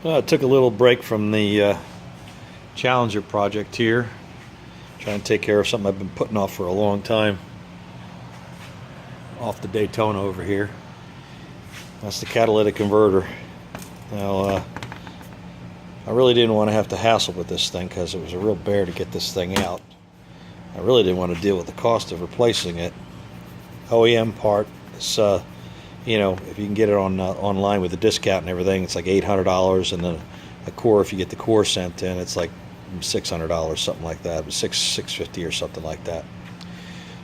I took a little break from the Challenger project here, trying to take care of something I've been putting off for a long time. Off the Daytona over here. That's the catalytic converter. Now, I really didn't want to have to hassle with this thing because it was a real bear to get this thing out. I really didn't want to deal with the cost of replacing it. OEM part, it's you know, if you can get it on online with a discount and everything, it's like $800, and then a core, if you get the core sent in, it's like $600, something like that. It was $650 or something like that.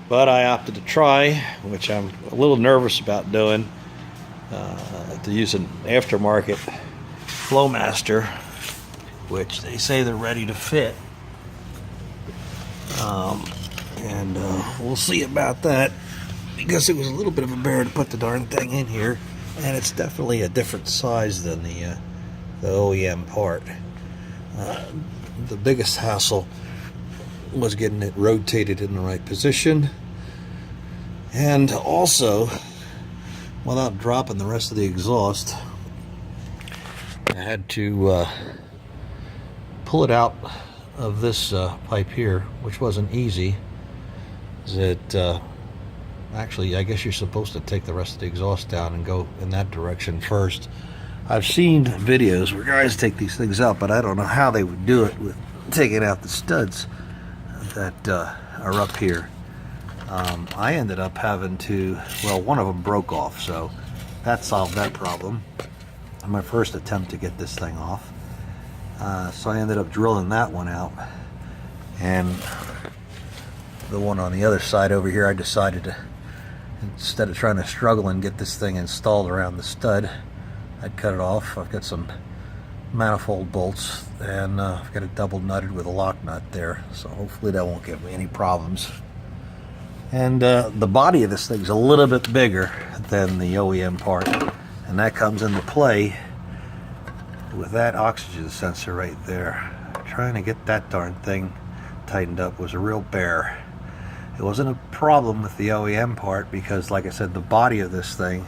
But I opted to try, which I'm a little nervous about doing, to use an aftermarket Flowmaster, which they say they're ready to fit. And we'll see about that, because it was a little bit of a bear to put the darn thing in here, and it's definitely a different size than the OEM part. The biggest hassle was getting it rotated in the right position, and also without dropping the rest of the exhaust. I had to pull it out of this pipe here, which wasn't easy. Actually, I guess you're supposed to take the rest of the exhaust down and go in that direction first. I've seen videos where guys take these things out, but I don't know how they would do it with taking out the studs that are up here. I ended up having to, well, one of them broke off, so that solved that problem. My first attempt to get this thing off. So I ended up drilling that one out, and the one on the other side over here, I decided to, instead of trying to struggle and get this thing installed around the stud, I'd cut it off. I've got some manifold bolts, and I've got it double nutted with a lock nut there, so hopefully that won't give me any problems. And the body of this thing's a little bit bigger than the OEM part, and that comes into play with that oxygen sensor right there. Trying to get that darn thing tightened up was a real bear. It wasn't a problem with the OEM part because, like I said, the body of this thing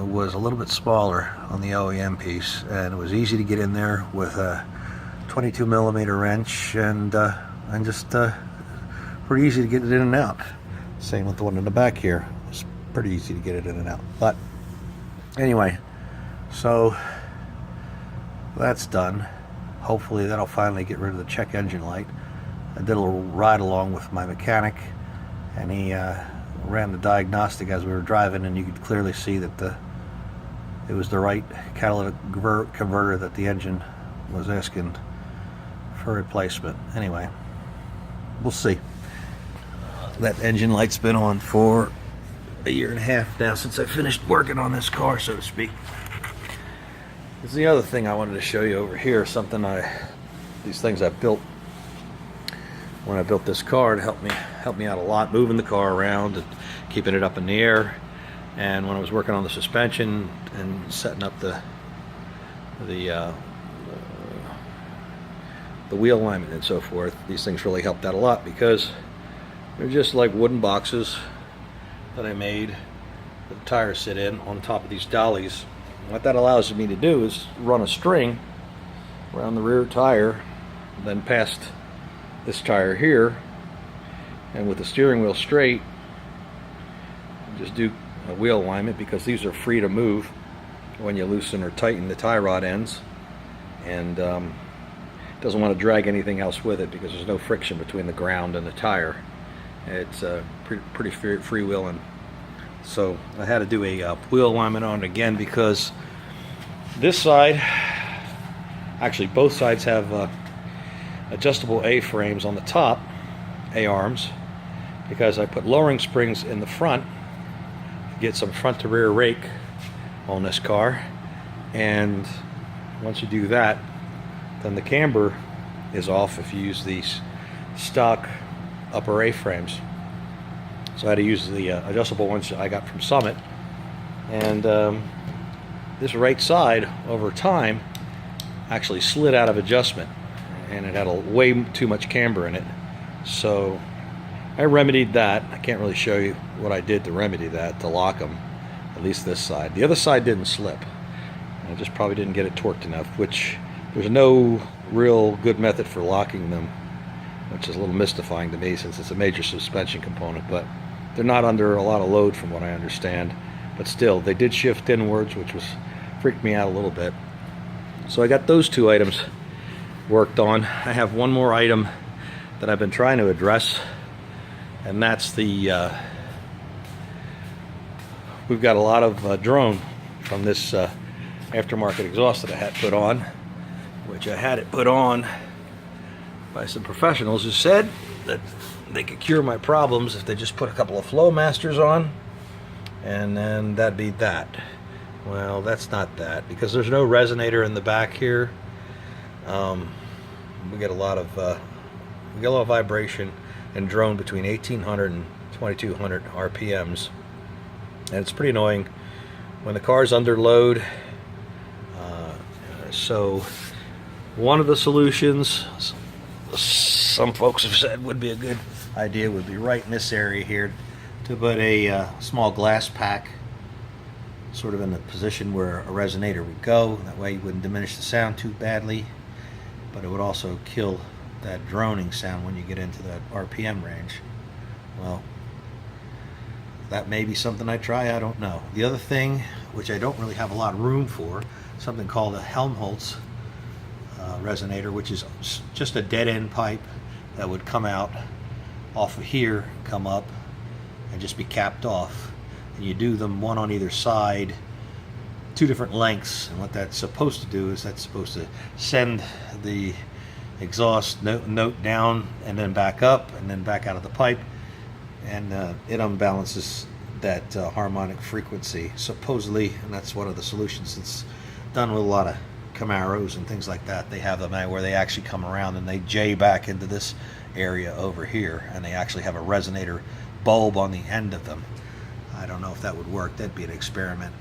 was a little bit smaller on the OEM piece, and it was easy to get in there with a 22 millimeter wrench, and just pretty easy to get it in and out. Same with the one in the back here. It's pretty easy to get it in and out. But anyway, so that's done. Hopefully that'll finally get rid of the check engine light. I did a little ride along with my mechanic, and he ran the diagnostic as we were driving, and you could clearly see that it was the right catalytic converter that the engine was asking for replacement. Anyway, we'll see. That engine light's been on for a year and a half now since I finished working on this car, so to speak. This is the other thing I wanted to show you over here. These things I built when I built this car to help me out a lot, moving the car around and keeping it up in the air. And when I was working on the suspension and setting up the wheel alignment and so forth, these things really helped out a lot, because they're just like wooden boxes that I made that the tires sit in on top of these dollies. What that allows me to do is run a string around the rear tire, then past this tire here, and with the steering wheel straight, just do a wheel alignment, because these are free to move when you loosen or tighten the tie rod ends, and doesn't want to drag anything else with it because there's no friction between the ground and the tire. It's pretty freewheeling. So I had to do a wheel alignment on it again, because this side, actually both sides have adjustable A-frames on the top, A-arms, because I put lowering springs in the front to get some front to rear rake on this car. And once you do that, then the camber is off if you use these stock upper A-frames. So I had to use the adjustable ones I got from Summit. And this right side, over time, actually slid out of adjustment, and it had way too much camber in it. So I remedied that. I can't really show you what I did to remedy that, to lock them, at least this side. The other side didn't slip. I just probably didn't get it torqued enough, which there's no real good method for locking them, which is a little mystifying to me since it's a major suspension component, but they're not under a lot of load from what I understand. But still, they did shift inwards, which freaked me out a little bit. So I got those two items worked on. I have one more item that I've been trying to address, and that's the we've got a lot of drone from this aftermarket exhaust that I had put on, which I had it put on by some professionals who said that they could cure my problems if they just put a couple of flow masters on, and then that'd be that. Well, that's not that, because there's no resonator in the back here. We get a lot of vibration and drone between 1800 and 2200 RPMs, and it's pretty annoying when the car's under load. So one of the solutions some folks have said would be a good idea would be right in this area here to put a small glass pack sort of in the position where a resonator would go. That way you wouldn't diminish the sound too badly, but it would also kill that droning sound when you get into that RPM range. Well, that may be something I try, I don't know. The other thing, which I don't really have a lot of room for, something called a Helmholtz resonator, which is just a dead end pipe that would come out off of here, come up, and just be capped off. And you do them one on either side, two different lengths, and what that's supposed to do is that's supposed to send the exhaust note down and then back up and then back out of the pipe, and it unbalances that harmonic frequency supposedly, and that's one of the solutions that's done with a lot of Camaros and things like that. They have them where they actually come around and they J back into this area over here, and they actually have a resonator bulb on the end of them. I don't know if that would work. That'd be an experiment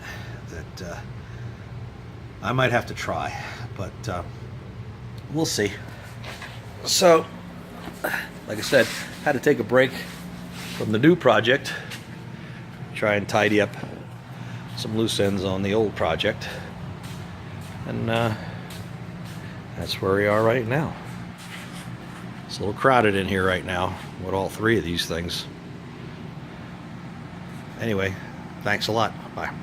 that I might have to try, but we'll see. So, like I said, had to take a break from the new project, try and tidy up some loose ends on the old project, and that's where we are right now. It's a little crowded in here right now with all three of these things. Anyway, thanks a lot. Bye.